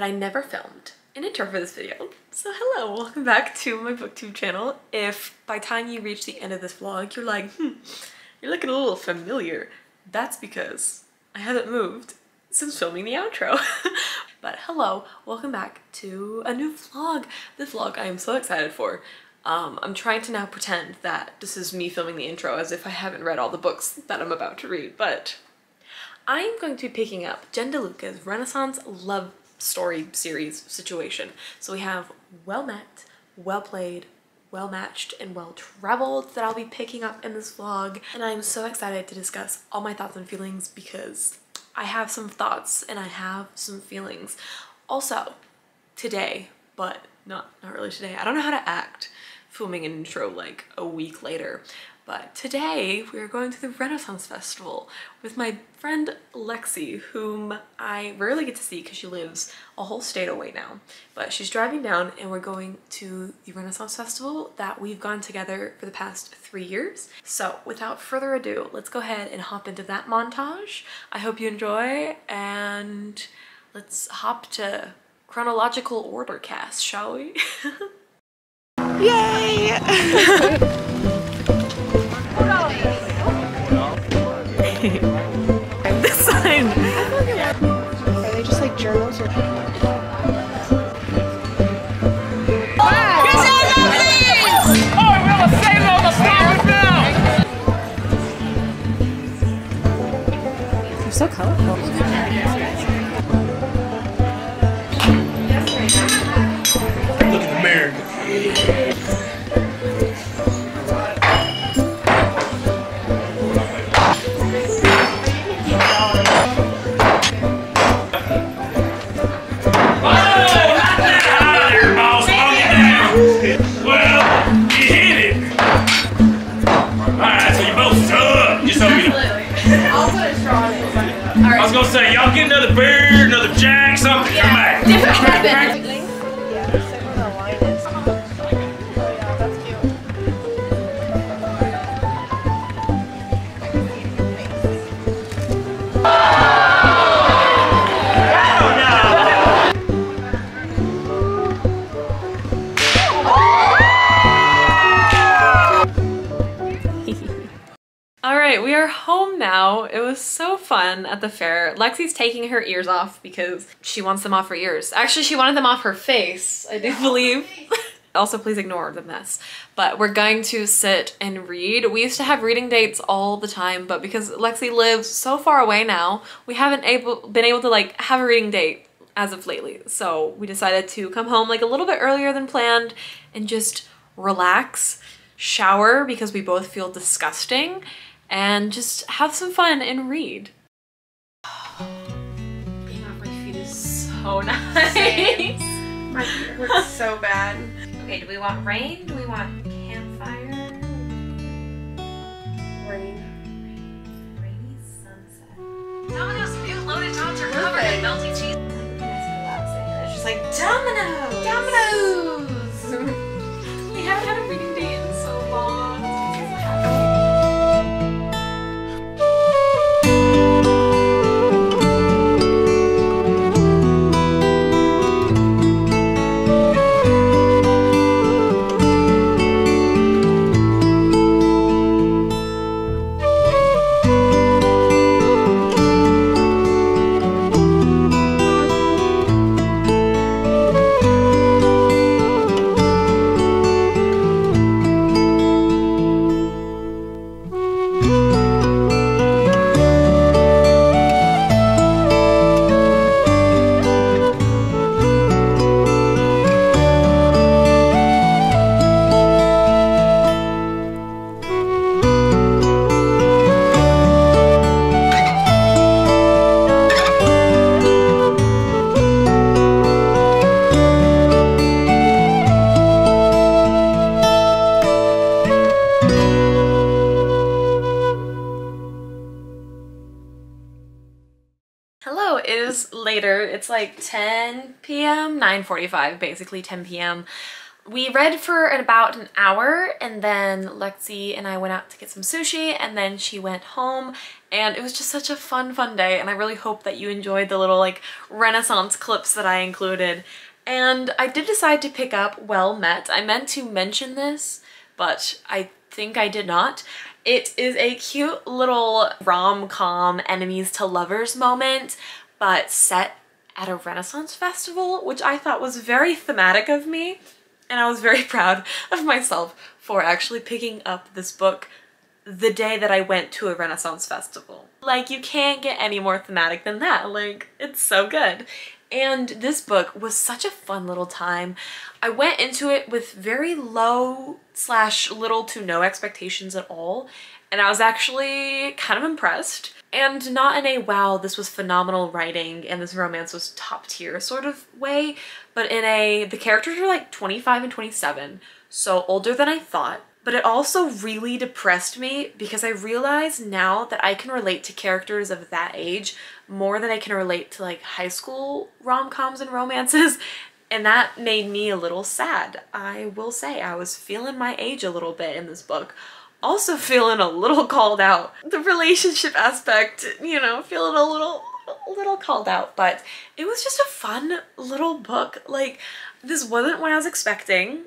I never filmed an intro for this video. So hello, welcome back to my booktube channel. If by the time you reach the end of this vlog, you're like, you're looking a little familiar, that's because I haven't moved since filming the outro. But hello, welcome back to a new vlog. This vlog I am so excited for. I'm trying to now pretend that this is me filming the intro as if I haven't read all the books that I'm about to read, but I'm going to be picking up Jen DeLuca's Renaissance love story series situation. So we have Well Met, Well Played, Well Matched, and Well Traveled that I'll be picking up in this vlog. And I'm so excited to discuss all my thoughts and feelings because I have some thoughts and I have some feelings. Also, today, but not really today, I don't know how to act filming an intro like a week later. But today we're going to the Renaissance Festival with my friend Lexi, whom I rarely get to see because she lives a whole state away now. But she's driving down and we're going to the Renaissance Festival that we've gone together for the past 3 years. So without further ado, let's go ahead and hop into that montage. I hope you enjoy, and let's hop to chronological order cast, shall we? Yay! The sign! Are they just like journals or? They're so colorful. Look at America. I was gonna say, y'all get another beer, another Jack, something, come back. Yeah, just like where the line is. Oh yeah, that's cute. Alright, we are home now. It was so fun at the fair. Lexi's taking her ears off because she wants them off her ears. Actually, she wanted them off her face, I do believe. Also, please ignore the mess. But we're going to sit and read. We used to have reading dates all the time, but because Lexi lives so far away now, we haven't been able to like have a reading date as of lately. So we decided to come home like a little bit earlier than planned and just relax, shower because we both feel disgusting, and just have some fun and read. Being off my feet is so nice. My feet hurt so bad. Okay, do we want rain? Do we want campfire? Rain. Rainy sunset. Domino's new loaded tots are covered in melty cheese. It's just like Domino's! Domino's! We haven't had a reading date in so long. Hello, it is later. It's like 10 p.m., 9:45, basically 10 p.m. We read for about an hour, and then Lexi and I went out to get some sushi, and then she went home, and it was just such a fun day, and I really hope that you enjoyed the little like Renaissance clips that I included. And I did decide to pick up Well Met. I meant to mention this, but I think I did not. It is a cute little rom-com enemies to lovers moment, but set at a Renaissance festival, which I thought was very thematic of me. And I was very proud of myself for actually picking up this book the day that I went to a Renaissance festival. Like, you can't get any more thematic than that. Like, it's so good. And this book was such a fun little time. I went into it with very low / little to no expectations at all, and I was actually kind of impressed. And not in a wow, this was phenomenal writing and this romance was top tier sort of way, but in a the characters are like 25 and 27, so older than I thought. But it also really depressed me because I realize now that I can relate to characters of that age more than I can relate to like high school rom-coms and romances, and that made me a little sad. I will say I was feeling my age a little bit in this book. Also feeling a little called out. The relationship aspect, you know, feeling a little called out, but it was just a fun little book. Like, this wasn't what I was expecting.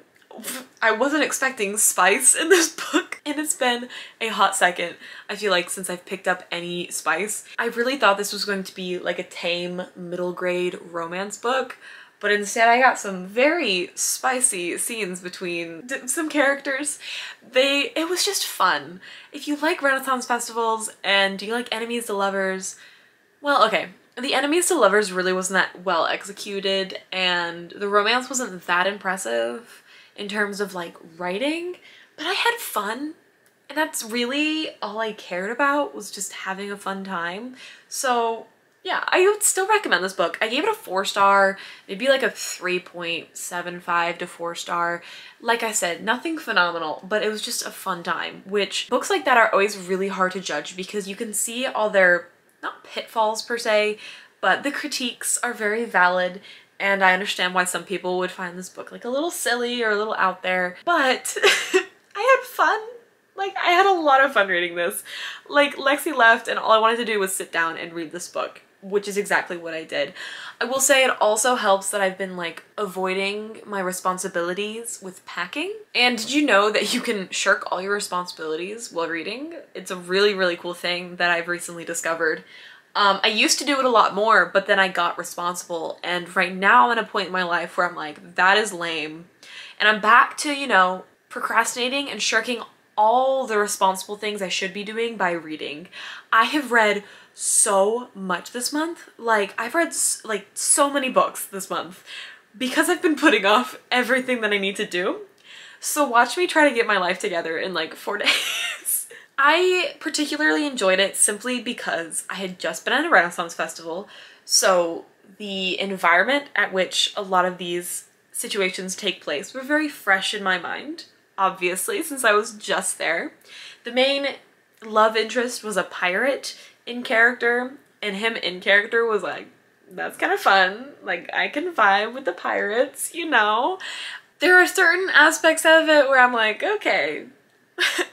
I wasn't expecting spice in this book, and it's been a hot second, I feel like, since I've picked up any spice. I really thought this was going to be like a tame middle grade romance book, but instead I got some very spicy scenes between some characters. It was just fun. If you like Renaissance festivals and you like enemies to lovers, well, okay, the enemies to lovers really wasn't that well executed, and the romance wasn't that impressive in terms of like writing, but I had fun, and that's really all I cared about, was just having a fun time. So yeah, I would still recommend this book. I gave it a 4-star, maybe like a 3.75 to 4-star. Like I said, nothing phenomenal, but it was just a fun time, which books like that are always really hard to judge because you can see all their, not pitfalls per se, but the critiques are very valid, and I understand why some people would find this book like a little silly or a little out there, but I had fun. Like, I had a lot of fun reading this. Like, Lexi left and all I wanted to do was sit down and read this book, which is exactly what I did. I will say it also helps that I've been like avoiding my responsibilities with packing. And did you know that you can shirk all your responsibilities while reading? It's a really, really cool thing that I've recently discovered. I used to do it a lot more, but then I got responsible, and right now I'm at a point in my life where I'm like, that is lame. And I'm back to, you know, procrastinating and shirking all the responsible things I should be doing by reading. I have read so much this month. Like, I've read like so many books this month because I've been putting off everything that I need to do. So watch me try to get my life together in like 4 days. I particularly enjoyed it simply because I had just been at a Renaissance festival, so the environment at which a lot of these situations take place were very fresh in my mind, obviously, since I was just there. The main love interest was a pirate in character, and him in character was like, that's kind of fun. Like, I can vibe with the pirates, you know? There are certain aspects of it where I'm like, okay,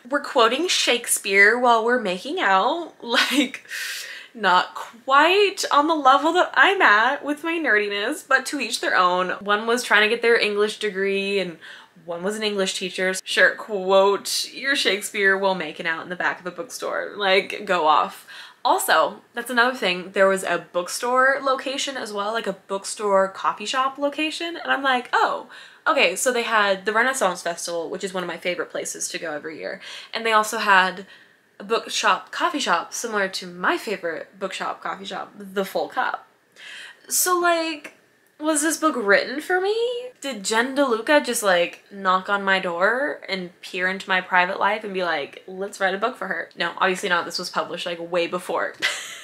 we're quoting Shakespeare while we're making out. Like, not quite on the level that I'm at with my nerdiness, but to each their own. One was trying to get their English degree and one was an English teacher. Sure, quote your Shakespeare while making out in the back of a bookstore. Like, go off. Also, that's another thing, there was a bookstore location as well, like a bookstore coffee shop location, and I'm like, oh, okay, so they had the Renaissance Festival, which is one of my favorite places to go every year, and they also had a bookshop coffee shop similar to my favorite bookshop coffee shop, The Full Cup. So like, was this book written for me? Did Jen DeLuca just like knock on my door and peer into my private life and be like, let's write a book for her? No, obviously not. This was published like way before.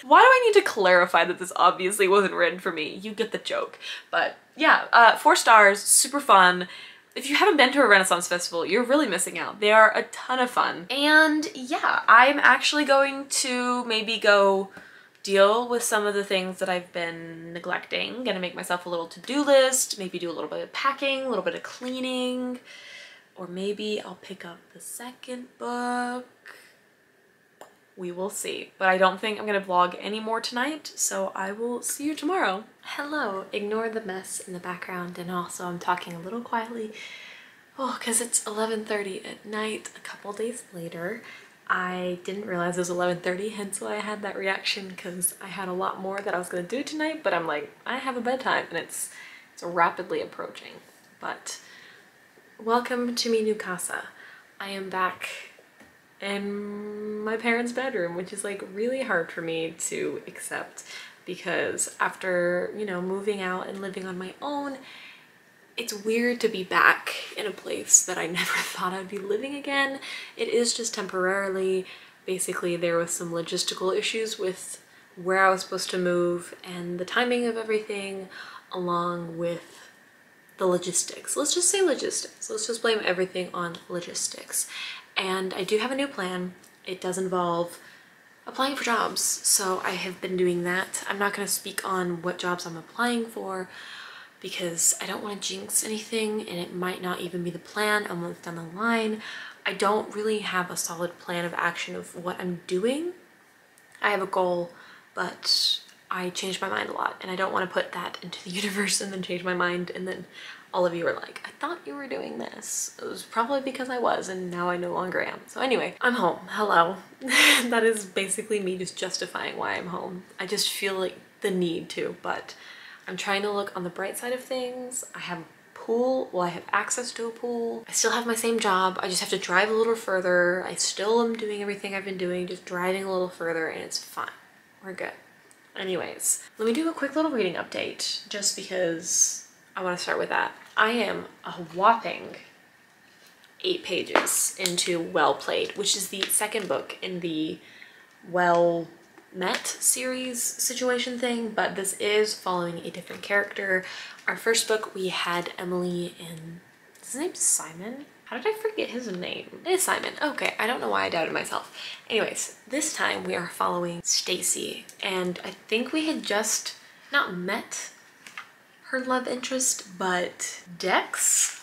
Why do I need to clarify that this obviously wasn't written for me? You get the joke. But yeah, 4 stars, super fun. If you haven't been to a Renaissance festival, you're really missing out. They are a ton of fun. And yeah, I'm actually going to maybe go deal with some of the things that I've been neglecting. Gonna make myself a little to-do list, maybe do a little bit of packing, a little bit of cleaning, or maybe I'll pick up the second book. We will see. But I don't think I'm gonna vlog anymore tonight, so I will see you tomorrow. Hello, ignore the mess in the background, and also I'm talking a little quietly. Oh, because it's 11:30 at night a couple days later. I didn't realize it was 11:30, hence why I had that reaction, because I had a lot more that I was gonna do tonight, but I'm like, I have a bedtime and it's rapidly approaching. But welcome to mi new casa. I am back in my parents' bedroom, which is like really hard for me to accept, because after, you know, moving out and living on my own, it's weird to be back in a place that I never thought I'd be living again. It is just temporarily. Basically, there was some logistical issues with where I was supposed to move and the timing of everything, along with the logistics. Let's just say logistics. Let's just blame everything on logistics. And I do have a new plan. It does involve applying for jobs, so I have been doing that. I'm not going to speak on what jobs I'm applying for, because I don't want to jinx anything, and it might not even be the plan a month down the line. I don't really have a solid plan of action of what I'm doing. I have a goal, but I change my mind a lot, and I don't want to put that into the universe and then change my mind, and then all of you are like, I thought you were doing this. It was probably because I was, and now I no longer am. So anyway, I'm home. Hello. That is basically me just justifying why I'm home. I just feel like the need to, but I'm trying to look on the bright side of things. I have a pool. Well, I have access to a pool. I still have my same job. I just have to drive a little further. I still am doing everything I've been doing, just driving a little further, and it's fine. We're good. Anyways, let me do a quick little reading update, just because I want to start with that. I am a whopping 8 pages into Well Played, which is the second book in the Well Met series situation thing, but this is following a different character. Our first book, we had Emily and his name's Simon. How did I forget his name? It is Simon. Okay, I don't know why I doubted myself. Anyways, this time we are following Stacy, and I think we had just not met her love interest, but Dex?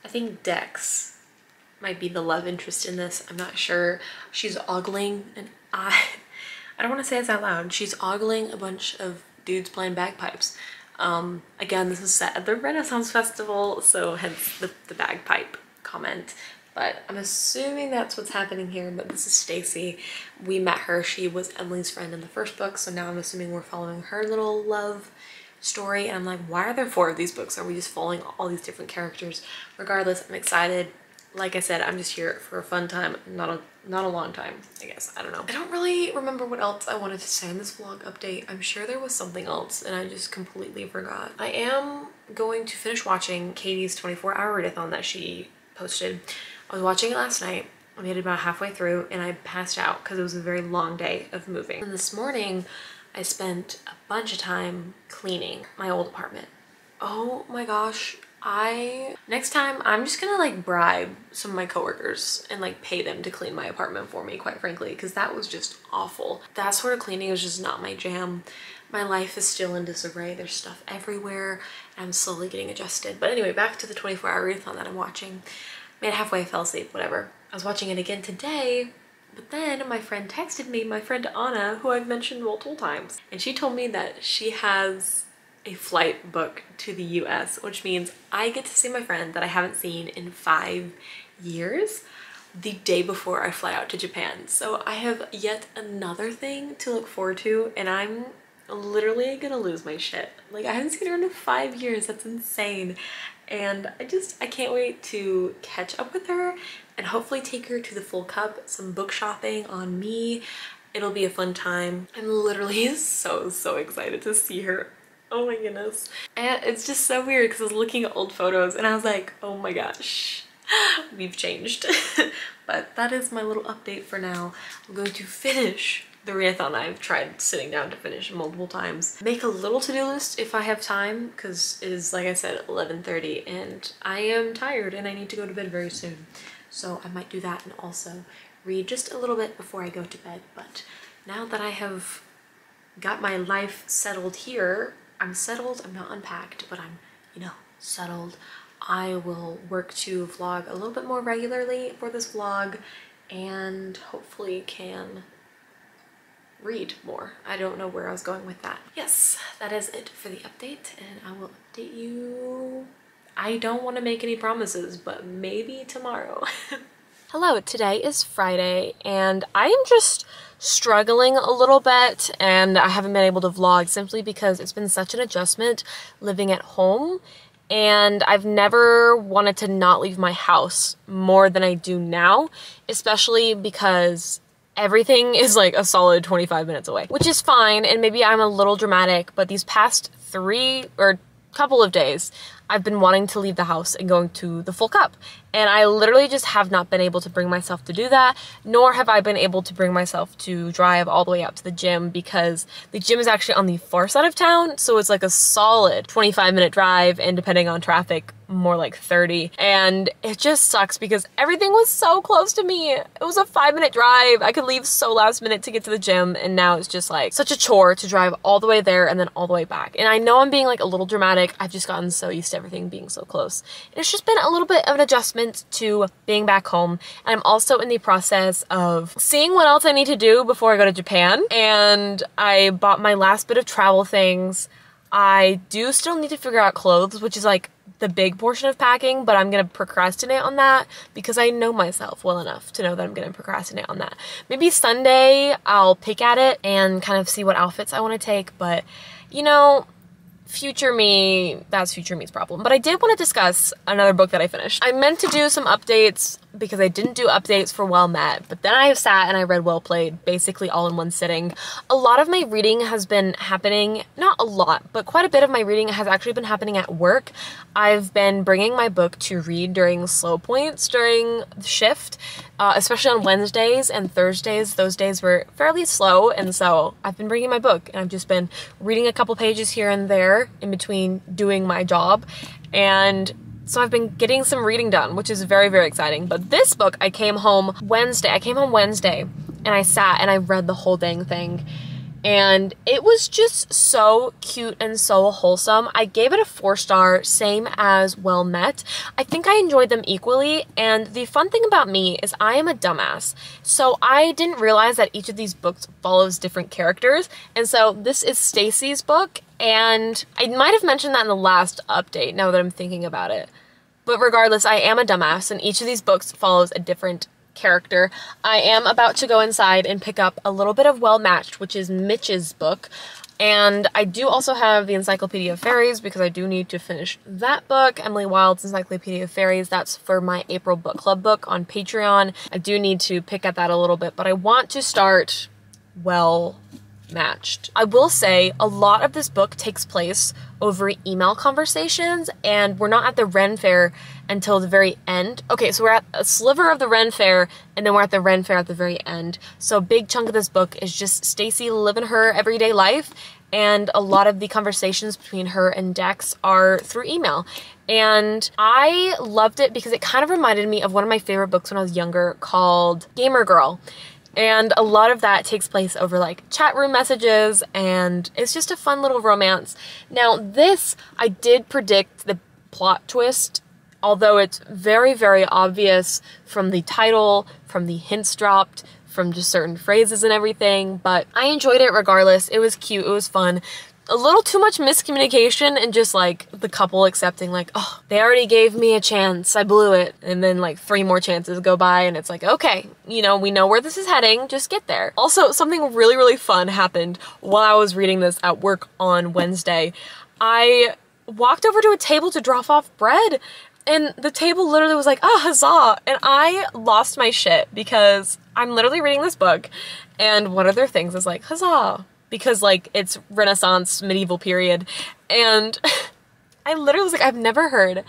I think Dex might be the love interest in this. I'm not sure. She's ogling, and I don't want to say this out loud. She's ogling a bunch of dudes playing bagpipes. Again, this is set at the Renaissance Festival, so hence the bagpipe comment. But I'm assuming that's what's happening here. But this is Stacy. We met her. She was Emily's friend in the first book, so now I'm assuming we're following her little love story. And I'm like, why are there 4 of these books? Are we just following all these different characters? Regardless, I'm excited. Like I said, I'm just here for a fun time, not a long time, I guess. I don't know. I don't really remember what else I wanted to say in this vlog update. I'm sure there was something else and I just completely forgot. I am going to finish watching Katie's 24-hour readathon that she posted. I was watching it last night. I made it about halfway through and I passed out because it was a very long day of moving. And this morning, I spent a bunch of time cleaning my old apartment. Oh my gosh. Next time I'm just gonna like bribe some of my coworkers and like pay them to clean my apartment for me, quite frankly, because that was just awful. That sort of cleaning is just not my jam. My life is still in disarray. There's stuff everywhere and I'm slowly getting adjusted. But anyway, back to the 24-hour readathon that I'm watching. Made it halfway, fell asleep, whatever. I was watching it again today, but then my friend texted me, my friend Anna, who I've mentioned multiple times, and she told me that she has a flight booked to the US, which means I get to see my friend that I haven't seen in 5 years the day before I fly out to Japan. So I have yet another thing to look forward to, and I'm literally gonna lose my shit. Like, I haven't seen her in 5 years. That's insane. And I can't wait to catch up with her and hopefully take her to the Full Cup, some book shopping on me. It'll be a fun time. I'm literally so excited to see her. Oh my goodness. And it's just so weird because I was looking at old photos and I was like, oh my gosh, we've changed. But that is my little update for now. I'm going to finish the readathon. I've tried sitting down to finish multiple times. Make a little to-do list if I have time, because it is, like I said, 11:30 and I am tired and I need to go to bed very soon. So I might do that and also read just a little bit before I go to bed. But now that I have got my life settled here. I'm settled, I'm not unpacked, but I'm, you know, settled. I will work to vlog a little bit more regularly for this vlog and hopefully can read more. I don't know where I was going with that. Yes, that is it for the update, and I will update you. I don't want to make any promises, but maybe tomorrow. Hello, today is Friday, and I am just struggling a little bit, and I haven't been able to vlog simply because it's been such an adjustment living at home, and I've never wanted to not leave my house more than I do now, especially because everything is like a solid 25 minutes away, which is fine, and maybe I'm a little dramatic, but these past couple of days, I've been wanting to leave the house and going to the Full Cup. And I literally just have not been able to bring myself to do that, nor have I been able to bring myself to drive all the way out to the gym because the gym is actually on the far side of town. So it's like a solid 25-minute drive, and depending on traffic, more like 30. And it just sucks because everything was so close to me. It was a 5-minute drive. I could leave so last minute to get to the gym, and now it's just like such a chore to drive all the way there and then all the way back. And I know I'm being like a little dramatic. I've just gotten so used to everything being so close. And it's just been a little bit of an adjustment to being back home. And I'm also in the process of seeing what else I need to do before I go to Japan. And I bought my last bit of travel things. I do still need to figure out clothes, which is like the big portion of packing, but I'm gonna procrastinate on that because I know myself well enough to know that I'm gonna procrastinate on that. Maybe Sunday I'll pick at it and kind of see what outfits I want to take, but you know, future me, that's future me's problem. But I did want to discuss another book that I finished. I meant to do some updates because I didn't do updates for Well Met, but then I sat and I read Well Played basically all in one sitting. A lot of my reading has been happening, not a lot, but quite a bit of my reading has actually been happening at work. I've been bringing my book to read during slow points during the shift, especially on Wednesdays and Thursdays. Those days were fairly slow, and so I've been bringing my book and I've just been reading a couple pages here and there in between doing my job, and so I've been getting some reading done, which is very, very exciting. But this book, I came home Wednesday, and I sat and I read the whole dang thing, and it was just so cute and so wholesome. I gave it a 4-star, same as Well Met. I think I enjoyed them equally, and the fun thing about me is I am a dumbass, so I didn't realize that each of these books follows different characters, and so this is Stacy's book, and I might have mentioned that in the last update now that I'm thinking about it. But regardless, I am a dumbass, and each of these books follows a different character. I am about to go inside and pick up a little bit of Well Matched, which is Mitch's book. And I do also have the Encyclopedia of Fairies because I do need to finish that book. Emily Wilde's Encyclopedia of Fairies, that's for my April book club book on Patreon. I do need to pick at that a little bit, but I want to start Well Matched. I will say a lot of this book takes place over email conversations, and we're not at the Ren Fair until the very end. Okay, so we're at a sliver of the Ren Fair, and then we're at the Ren Fair at the very end. So a big chunk of this book is just Stacy living her everyday life, and a lot of the conversations between her and Dex are through email. And I loved it because it kind of reminded me of one of my favorite books when I was younger called Gamer Girl. And a lot of that takes place over like chat room messages, and it's just a fun little romance. Now this, I did predict the plot twist, although it's very, very obvious from the title, from the hints dropped, from just certain phrases and everything, but I enjoyed it regardless. It was cute, it was fun. A little too much miscommunication and just like the couple accepting like, oh, they already gave me a chance, I blew it. And then like 3 more chances go by and it's like, okay, you know, we know where this is heading, just get there. Also, something really, really fun happened while I was reading this at work on Wednesday. I walked over to a table to drop off bread, and the table literally was like, oh, huzzah. And I lost my shit because I'm literally reading this book, and one of their things is like, huzzah. Because like it's Renaissance, medieval period. And I literally was like, I've never heard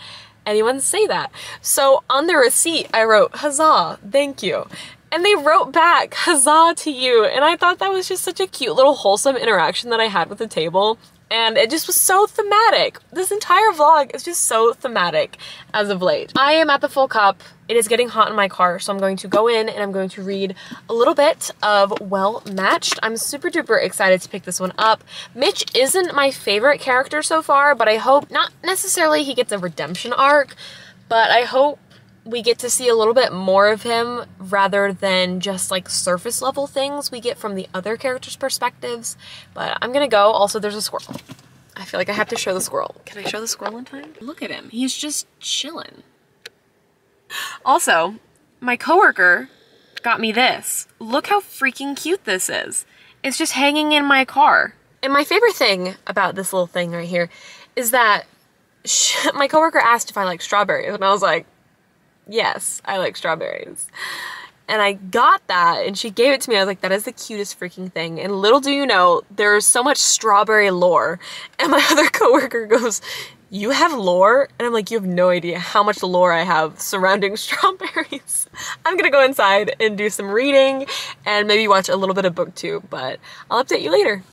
anyone say that. So on the receipt, I wrote, huzzah, thank you. And they wrote back, huzzah to you. And I thought that was just such a cute little wholesome interaction that I had with the table. and it just was so thematic. This entire vlog is just so thematic as of late. I am at the full cup. It is getting hot in my car, so I'm going to go in and I'm going to read a little bit of Well Matched. I'm super duper excited to pick this one up. Mitch isn't my favorite character so far, but I hope, not necessarily he gets a redemption arc, but I hope we get to see a little bit more of him rather than just like surface level things we get from the other characters' perspectives. But I'm gonna go. Also, there's a squirrel. I feel like I have to show the squirrel. Can I show the squirrel in time? Look at him. He's just chilling. Also, my coworker got me this. Look how freaking cute this is. It's just hanging in my car. And my favorite thing about this little thing right here is that my coworker asked if I like strawberries, and I was like, yes, I like strawberries. And I got that, and she gave it to me. I was like, that is the cutest freaking thing. And little do you know, there's so much strawberry lore. And my other coworker goes, you have lore? And I'm like, you have no idea how much lore I have surrounding strawberries. I'm gonna go inside and do some reading and maybe watch a little bit of booktube, but I'll update you later.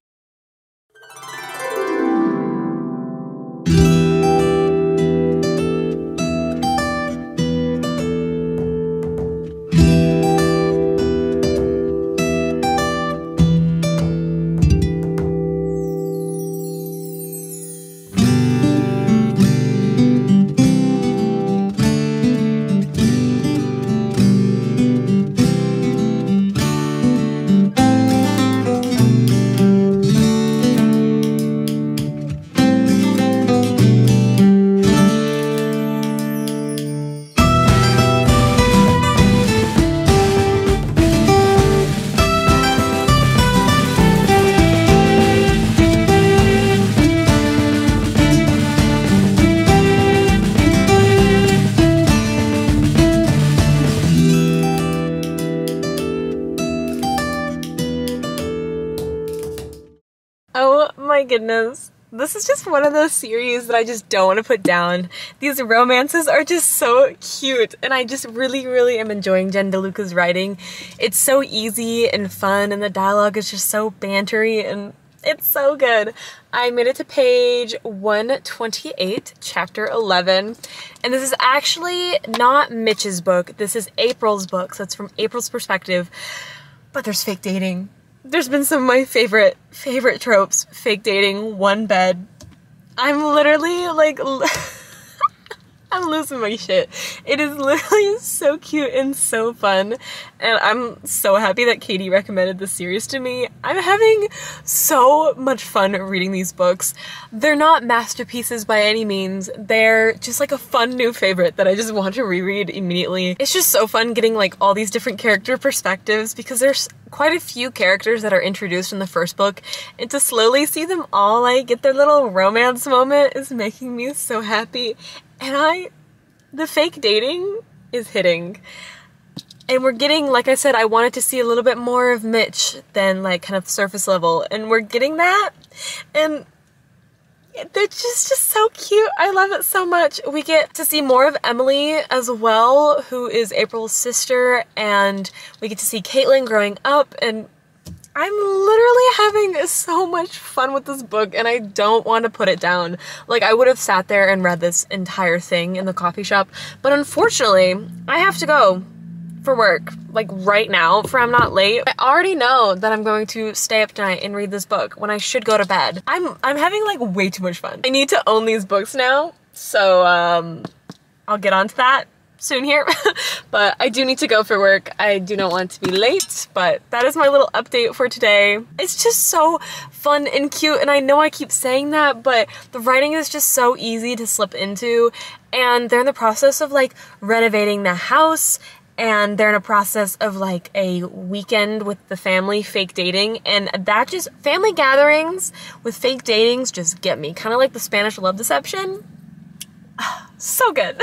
Oh my goodness. This is just one of those series that I just don't want to put down. These romances are just so cute, and I just really am enjoying Jen DeLuca's writing. It's so easy and fun, and the dialogue is just so bantery, and it's so good. I made it to page 128, chapter 11, and this is actually not Mitch's book. This is April's book, so it's from April's perspective, but there's fake dating. There's been some of my favorite tropes. Fake dating, one bed. I'm literally like, I'm losing my shit. It is literally so cute and so fun, and I'm so happy that Katie recommended this series to me. I'm having so much fun reading these books. They're not masterpieces by any means. They're just like a fun new favorite that I just want to reread immediately. It's just so fun getting like all these different character perspectives, because there's quite a few characters that are introduced in the first book, and to slowly see them all like get their little romance moment is making me so happy. And the fake dating is hitting. And we're getting, like I said, I wanted to see a little bit more of Mitch than like kind of surface level, and we're getting that. And they're just so cute. I love it so much. We get to see more of Emily as well, who is April's sister, and we get to see Caitlin growing up, and I'm literally having so much fun with this book, and I don't want to put it down. Like, I would have sat there and read this entire thing in the coffee shop, but unfortunately, I have to go for work, like right now, for I'm not late. I already know that I'm going to stay up tonight and read this book when I should go to bed. I'm having like way too much fun. I need to own these books now, so I'll get onto that soon here. But I do need to go for work. I do not want to be late, but that is my little update for today. It's just so fun and cute, and I know I keep saying that, but the writing is just so easy to slip into, and they're in the process of like renovating the house, and they're in a process of like a weekend with the family fake dating, and that just, family gatherings with fake datings just get me. Kind of like the Spanish love deception. So good.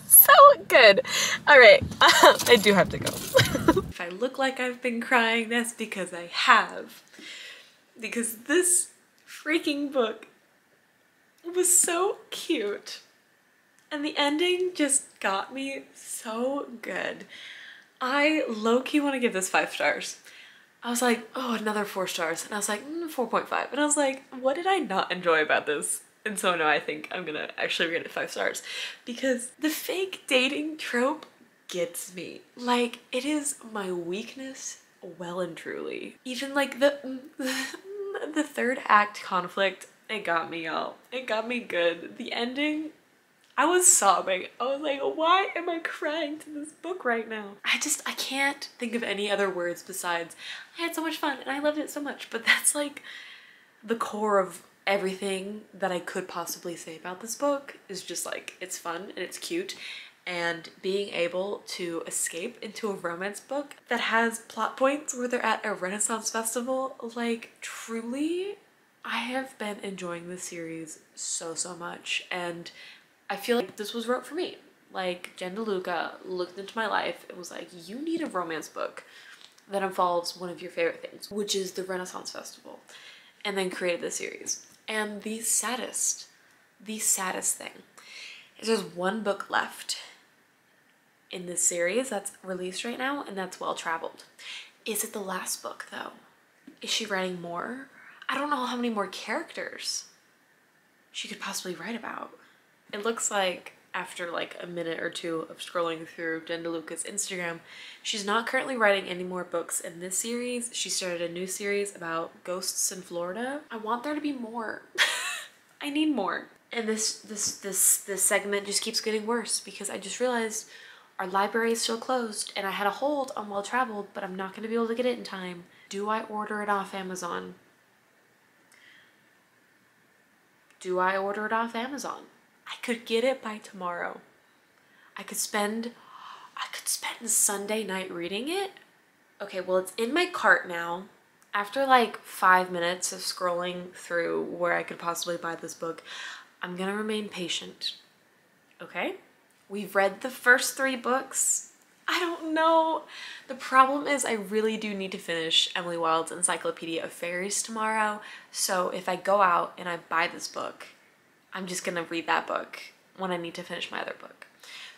So good. All right, I do have to go. If I look like I've been crying, that's because I have. Because this freaking book was so cute. And the ending just got me so good. I low-key want to give this 5 stars. I was like, oh, another 4 stars. And I was like, 4.5. And I was like, what did I not enjoy about this? And so now I think I'm gonna actually rate it 5 stars because the fake dating trope gets me. Like, it is my weakness well and truly. Even like the third act conflict, it got me, y'all. It got me good. The ending, I was sobbing. I was like, why am I crying to this book right now? I can't think of any other words besides I had so much fun and I loved it so much. But that's like the core of everything that I could possibly say about this book is just like, it's fun and it's cute. And being able to escape into a romance book that has plot points where they're at a Renaissance festival, like truly, I have been enjoying this series so much. And I feel like this was wrote for me. Like, Jen DeLuca looked into my life and was like, you need a romance book that involves one of your favorite things, which is the Renaissance Festival, and then created the series. And the saddest thing is there's one book left in this series that's released right now, and that's Well Traveled. Is it the last book though? Is she writing more? I don't know how many more characters she could possibly write about. It looks like after like a minute or two of scrolling through Jen DeLuca's Instagram, she's not currently writing any more books in this series. She started a new series about ghosts in Florida. I want there to be more. I need more. And this segment just keeps getting worse because I just realized our library is still closed and I had a hold on Well Traveled, but I'm not going to be able to get it in time. Do I order it off Amazon? Do I order it off Amazon? I could get it by tomorrow. I could spend Sunday night reading it. Okay, well, it's in my cart now. After like 5 minutes of scrolling through where I could possibly buy this book, I'm gonna remain patient. Okay? We've read the first 3 books. I don't know. The problem is I really do need to finish Emily Wilde's Encyclopedia of Fairies tomorrow. So if I go out and I buy this book, I'm just gonna read that book when I need to finish my other book.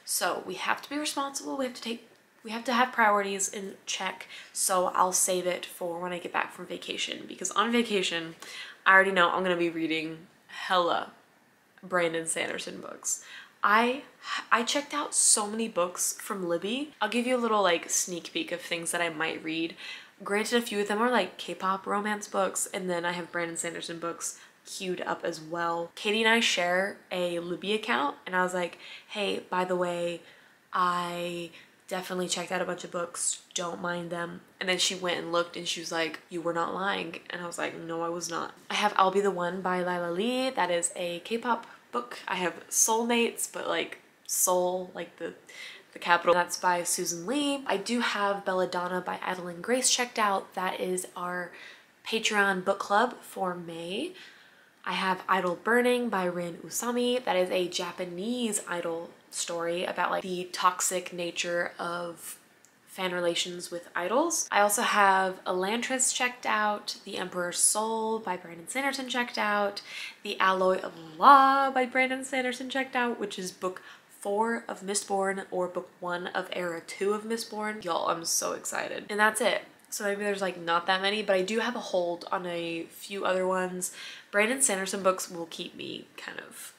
So we have to be responsible. We have to have priorities in check. So I'll save it for when I get back from vacation, because on vacation, I already know I'm gonna be reading hella Brandon Sanderson books. I checked out so many books from Libby. I'll give you a little like sneak peek of things that I might read. Granted, a few of them are like K-pop romance books, and then I have Brandon Sanderson books queued up as well. Katie and I share a Libby account, and I was like, hey, by the way, I definitely checked out a bunch of books, don't mind them. And then she went and looked and she was like, you were not lying. And I was like, no, I was not. I have I'll Be the One by Lila Lee. That is a K-pop book. I have Soulmates, but like soul, like the capital, that's by Susan Lee. I do have Belladonna by Adeline Grace checked out. That is our Patreon book club for May. I have Idol Burning by Rin Usami. That is a Japanese idol story about like the toxic nature of fan relations with idols. I also have Elantris checked out, The Emperor's Soul by Brandon Sanderson checked out, The Alloy of Law by Brandon Sanderson checked out, which is book 4 of Mistborn or book 1 of Era 2 of Mistborn. Y'all, I'm so excited. And that's it. So maybe there's like not that many, but I do have a hold on a few other ones. Brandon Sanderson books will keep me kind of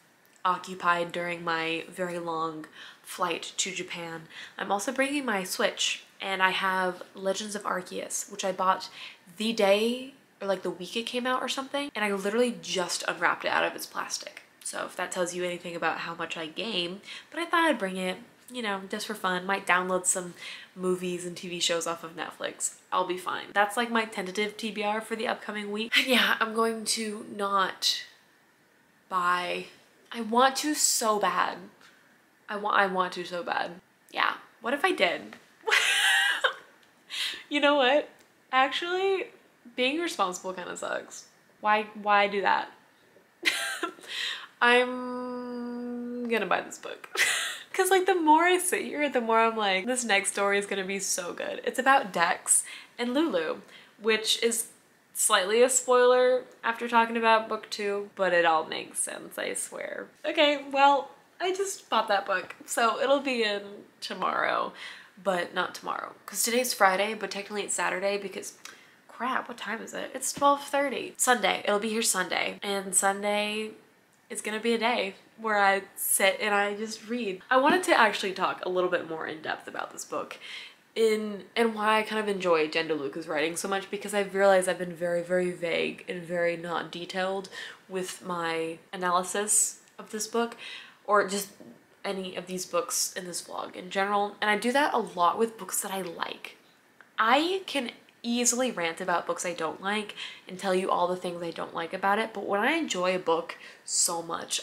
occupied during my very long flight to Japan. I'm also bringing my Switch, and I have Legends of Arceus, which I bought the day or like the week it came out or something, and I literally just unwrapped it out of its plastic. So if that tells you anything about how much I game, but I thought I'd bring it, you know, just for fun. Might download some movies and TV shows off of Netflix. I'll be fine. That's like my tentative TBR for the upcoming week. And yeah, I'm going to not buy. I want to so bad. I want to so bad. Yeah, what if I did? You know what? Actually, being responsible kind of sucks. Why do that? I'm gonna buy this book. Cause like the more I sit here, the more I'm like, this next story is gonna be so good. It's about Dex and Lulu, which is slightly a spoiler after talking about book 2, but it all makes sense, I swear. Okay, well, I just bought that book, so it'll be in tomorrow, but not tomorrow. Cause today's Friday, but technically it's Saturday because crap, what time is it? It's 12:30. Sunday. It'll be here Sunday. And Sunday is gonna be a day where I sit and I just read. I wanted to actually talk a little bit more in depth about this book and why I kind of enjoy Jen DeLuca's writing so much, because I've realized I've been very, very vague and very not detailed with my analysis of this book, or just any of these books in this vlog in general. And I do that a lot with books that I like. I can easily rant about books I don't like and tell you all the things I don't like about it, but when I enjoy a book so much,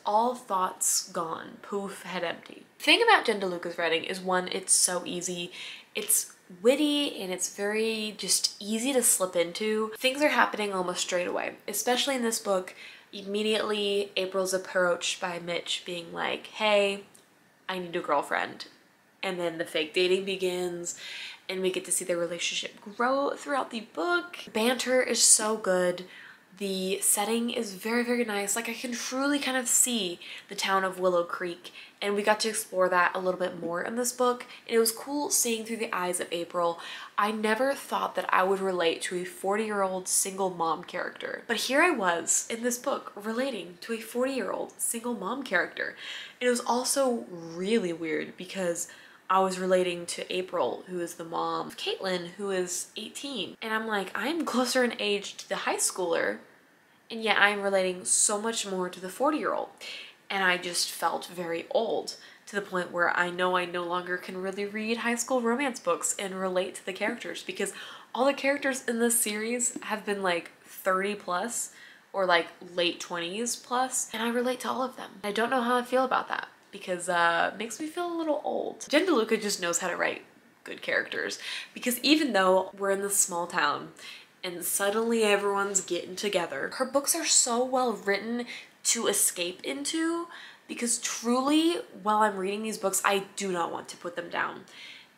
all thoughts gone, poof, head empty. The thing about Jen DeLuca's writing is, one, it's so easy, it's witty, and it's very just easy to slip into. Things are happening almost straight away, especially in this book. Immediately, April's approached by Mitch being like, hey, I need a girlfriend. And then the fake dating begins, and we get to see their relationship grow throughout the book. The banter is so good. The setting is very, very nice. Like, I can truly kind of see the town of Willow Creek, and we got to explore that a little bit more in this book. And it was cool seeing through the eyes of April. I never thought that I would relate to a 40-year-old single mom character, but here I was in this book relating to a 40-year-old single mom character. And it was also really weird because I was relating to April, who is the mom of Caitlin, who is 18. And I'm like, I'm closer in age to the high schooler, and yet I'm relating so much more to the 40-year-old. And I just felt very old, to the point where I know I no longer can really read high school romance books and relate to the characters, because all the characters in this series have been like 30 plus or like late 20s plus, and I relate to all of them. I don't know how I feel about that, because it makes me feel a little old. Jen DeLuca just knows how to write good characters, because even though we're in this small town and suddenly everyone's getting together, her books are so well written to escape into, because truly, while I'm reading these books, I do not want to put them down.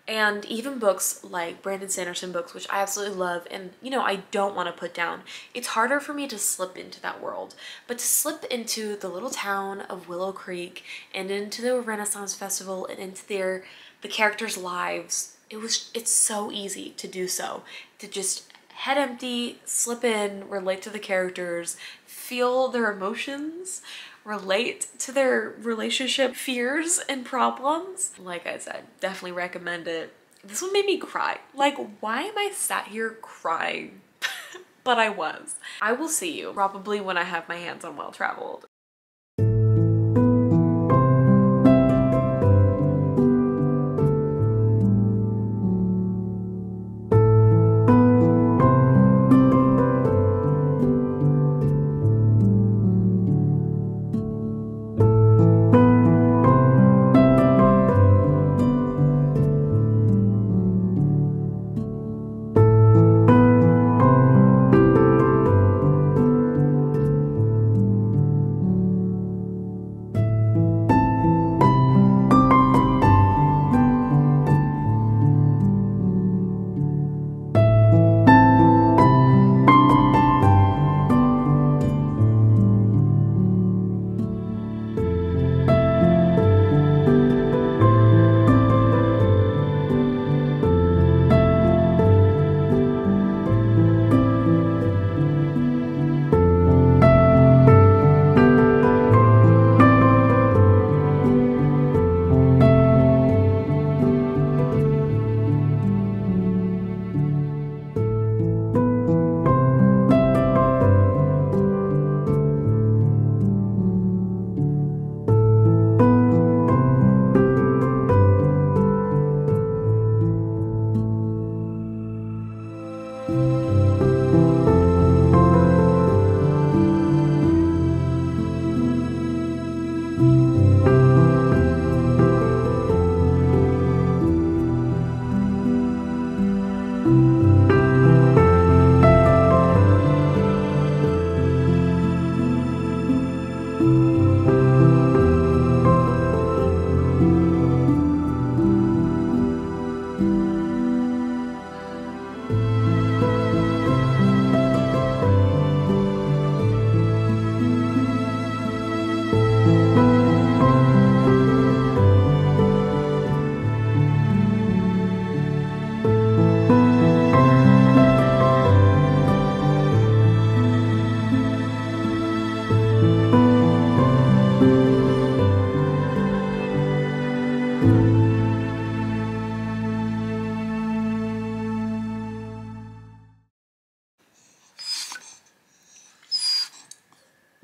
And even books like Brandon Sanderson books, which I absolutely love, and you know, I don't want to put down, it's harder for me to slip into that world. But to slip into the little town of Willow Creek and into the Renaissance Festival and into the characters' lives, it's so easy to do so. To just head empty, slip in, relate to the characters, feel their emotions, relate to their relationship fears and problems. Like I said, definitely recommend it. This one made me cry. Like, why am I sat here crying? But I was. I will see you probably when I have my hands on Well Traveled.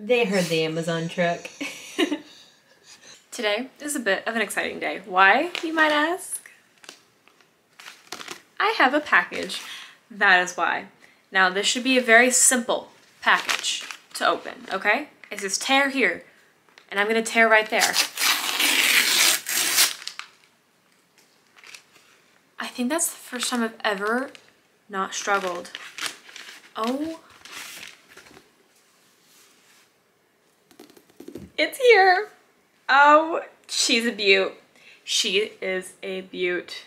They heard the Amazon truck. Today is a bit of an exciting day. Why, you might ask? I have a package. That is why. Now, this should be a very simple package to open, okay? It says tear here, and I'm gonna tear right there. I think that's the first time I've ever not struggled. Oh. It's here. Oh, she's a beaut. She is a beaut.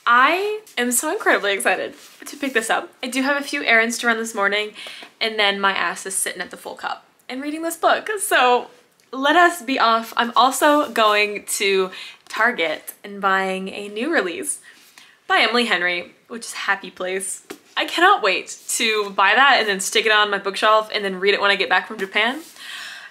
I am so incredibly excited to pick this up. I do have a few errands to run this morning, and then my ass is sitting at the full cup and reading this book. So let us be off. I'm also going to Target and buying a new release by Emily Henry, which is Happy Place. I cannot wait to buy that and then stick it on my bookshelf and then read it when I get back from Japan.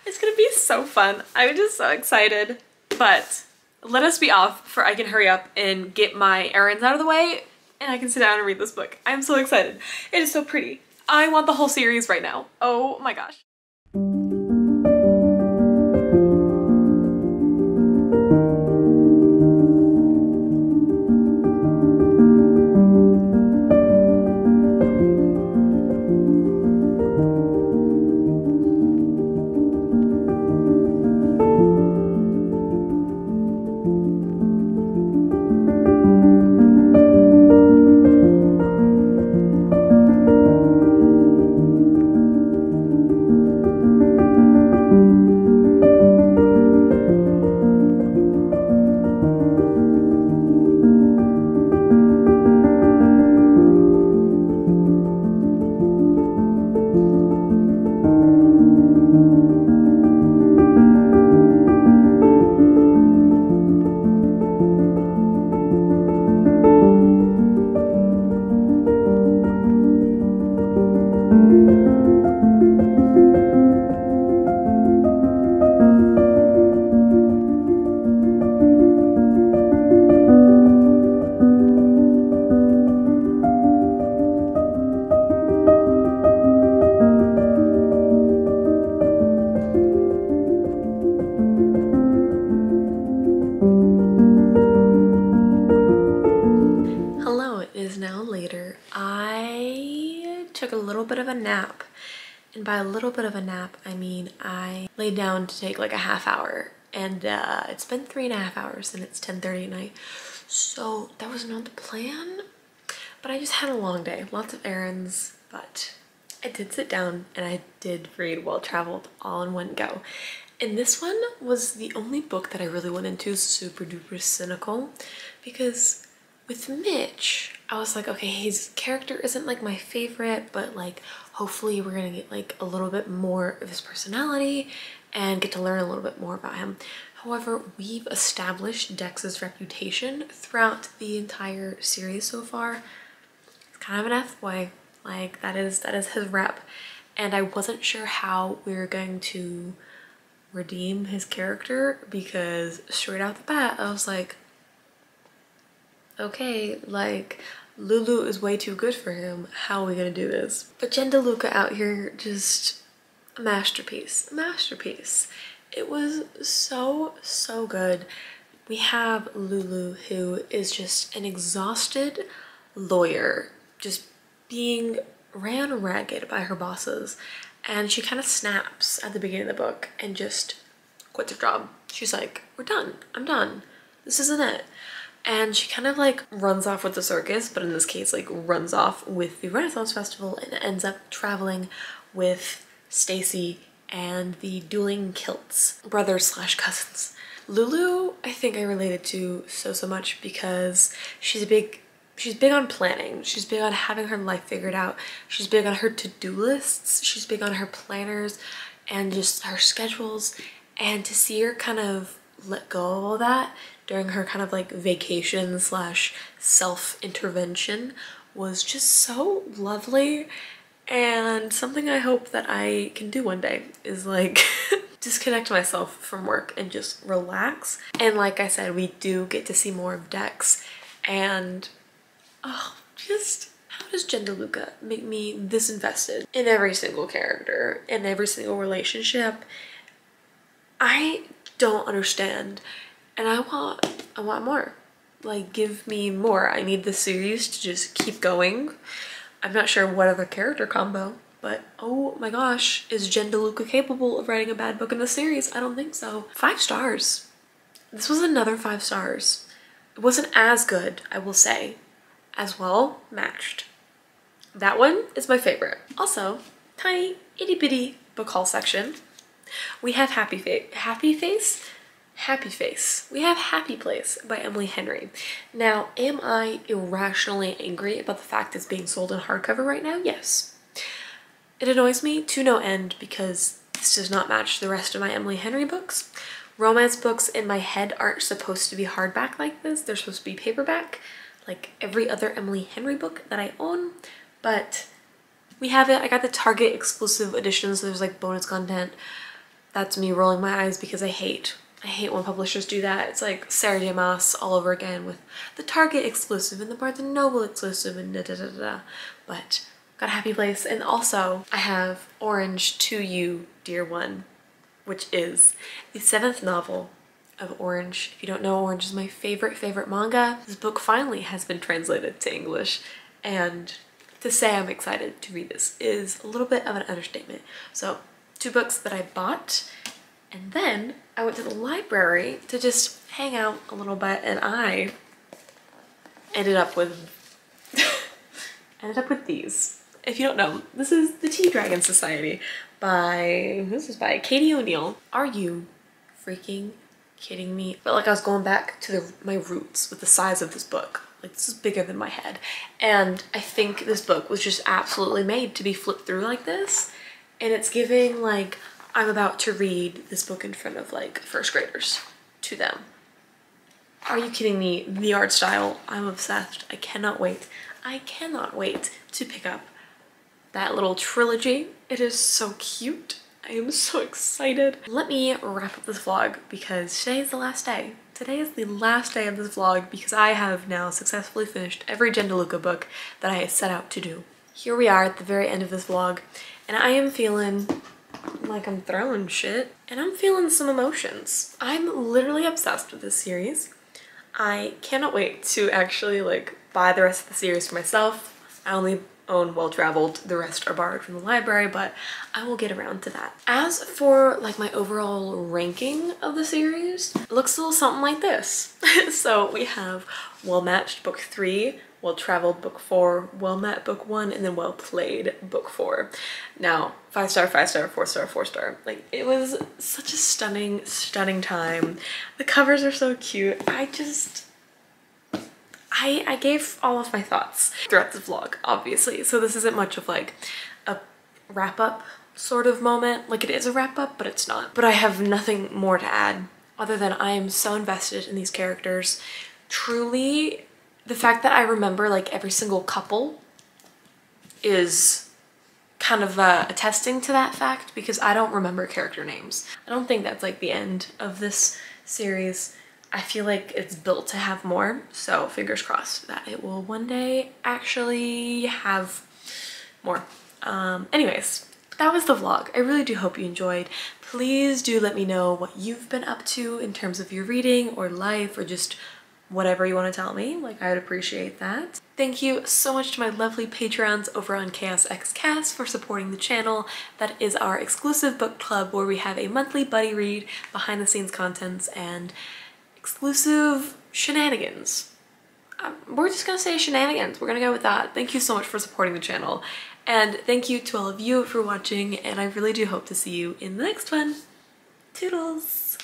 It's gonna be so fun. I'm just so excited. But let us be off for I can hurry up and get my errands out of the way and I can sit down and read this book. I'm so excited. It is so pretty. I want the whole series right now. Oh my gosh. Took a little bit of a nap, and by a little bit of a nap I mean I laid down to take like a half hour, and it's been 3.5 hours and it's 10:30 at night, so that was not the plan, but I just had a long day, lots of errands, but I did sit down and I did read Well Traveled all in one go. And this one was the only book that I really went into super duper cynical, because with Mitch, I was like, okay, his character isn't like my favorite, but like hopefully we're gonna get like a little bit more of his personality and get to learn a little bit more about him. However, we've established Dex's reputation throughout the entire series so far. It's kind of an F-boy, like that is his rep, and I wasn't sure how we were going to redeem his character, because straight out the bat I was like, okay, like Lulu is way too good for him. How are we gonna do this? But Jen DeLuca out here, just a masterpiece, a masterpiece. It was so, so good. We have Lulu, who is just an exhausted lawyer, just being ran ragged by her bosses. And she kind of snaps at the beginning of the book and just quits her job. She's like, we're done, I'm done, this isn't it. And she kind of like runs off with the circus, but in this case like runs off with the Renaissance Festival and ends up traveling with Stacy and the dueling kilts, brothers slash cousins. Lulu, I think I related to so much because she's big on planning. She's big on having her life figured out. She's big on her to-do lists. She's big on her planners and just her schedules. And to see her kind of let go of all that during her kind of like vacation slash self-intervention was just so lovely, and something I hope that I can do one day is like disconnect myself from work and just relax. And like I said, we do get to see more of Dex, and oh, just how does Jen DeLuca make me this invested in every single character, in every single relationship? I don't understand, and I want more. Like, give me more. I need this series to just keep going. I'm not sure what other character combo, but oh my gosh, is Jen DeLuca capable of writing a bad book in the series? I don't think so. 5 stars. This was another 5 stars. It wasn't as good, I will say, as well matched. That one is my favorite. Also, tiny itty bitty book haul section. We have Happy Face. We have Happy Place by Emily Henry. Now, am I irrationally angry about the fact it's being sold in hardcover right now? Yes. It annoys me to no end because this does not match the rest of my Emily Henry books. Romance books in my head aren't supposed to be hardback like this. They're supposed to be paperback, like every other Emily Henry book that I own. But we have it. I got the Target exclusive edition, so there's like bonus content. That's me rolling my eyes because I hate when publishers do that. It's like Sarah J Maas all over again with the Target exclusive and the Barnes & Noble exclusive and da da da da. But got a Happy Place. And also I have Orange to You, Dear One, which is the 7th novel of Orange. If you don't know, Orange is my favorite manga. This book finally has been translated to English, and to say I'm excited to read this is a little bit of an understatement. So 2 books that I bought, and then I went to the library to just hang out a little bit, and I ended up with these. If you don't know, this is the Tea Dragon Society by Katie O'Neill. Are you freaking kidding me? But like, I was going back to my roots with the size of this book. Like, this is bigger than my head. And I think this book was just absolutely made to be flipped through like this. And it's giving like, I'm about to read this book in front of like 1st graders to them. Are you kidding me? The art style, I'm obsessed. I cannot wait. I cannot wait to pick up that little trilogy. It is so cute. I am so excited. Let me wrap up this vlog because today is the last day. Today is the last day of this vlog because I have now successfully finished every Jen DeLuca book that I set out to do. Here we are at the very end of this vlog, and I am feeling like I'm throwing shit, and I'm feeling some emotions. I'm literally obsessed with this series. I cannot wait to actually like buy the rest of the series for myself. I only own Well Traveled, the rest are borrowed from the library, but I will get around to that. As for like my overall ranking of the series, it looks a little something like this. So we have Well Matched Book 3, Well Traveled Book 4, Well Met Book 1, and then Well Played Book 4. Now, 5 star, 5 star, 4 star, 4 star. Like, it was such a stunning time. The covers are so cute. I gave all of my thoughts throughout the vlog, obviously. So this isn't much of like a wrap up sort of moment. Like, it is a wrap up, but it's not. But I have nothing more to add other than I am so invested in these characters. Truly, the fact that I remember like every single couple is kind of attesting to that fact, because I don't remember character names. I don't think that's like the end of this series. I feel like it's built to have more, so fingers crossed that it will one day actually have more. Anyways, that was the vlog. I really do hope you enjoyed. Please do let me know what you've been up to in terms of your reading or life or just whatever you want to tell me. Like, I would appreciate that. Thank you so much to my lovely Patreons over on Chaos X Cast for supporting the channel. That is our exclusive book club where we have a monthly buddy read, behind the scenes contents, and exclusive shenanigans. We're just gonna say shenanigans. We're gonna go with that. Thank you so much for supporting the channel. And thank you to all of you for watching, and I really do hope to see you in the next one. Toodles!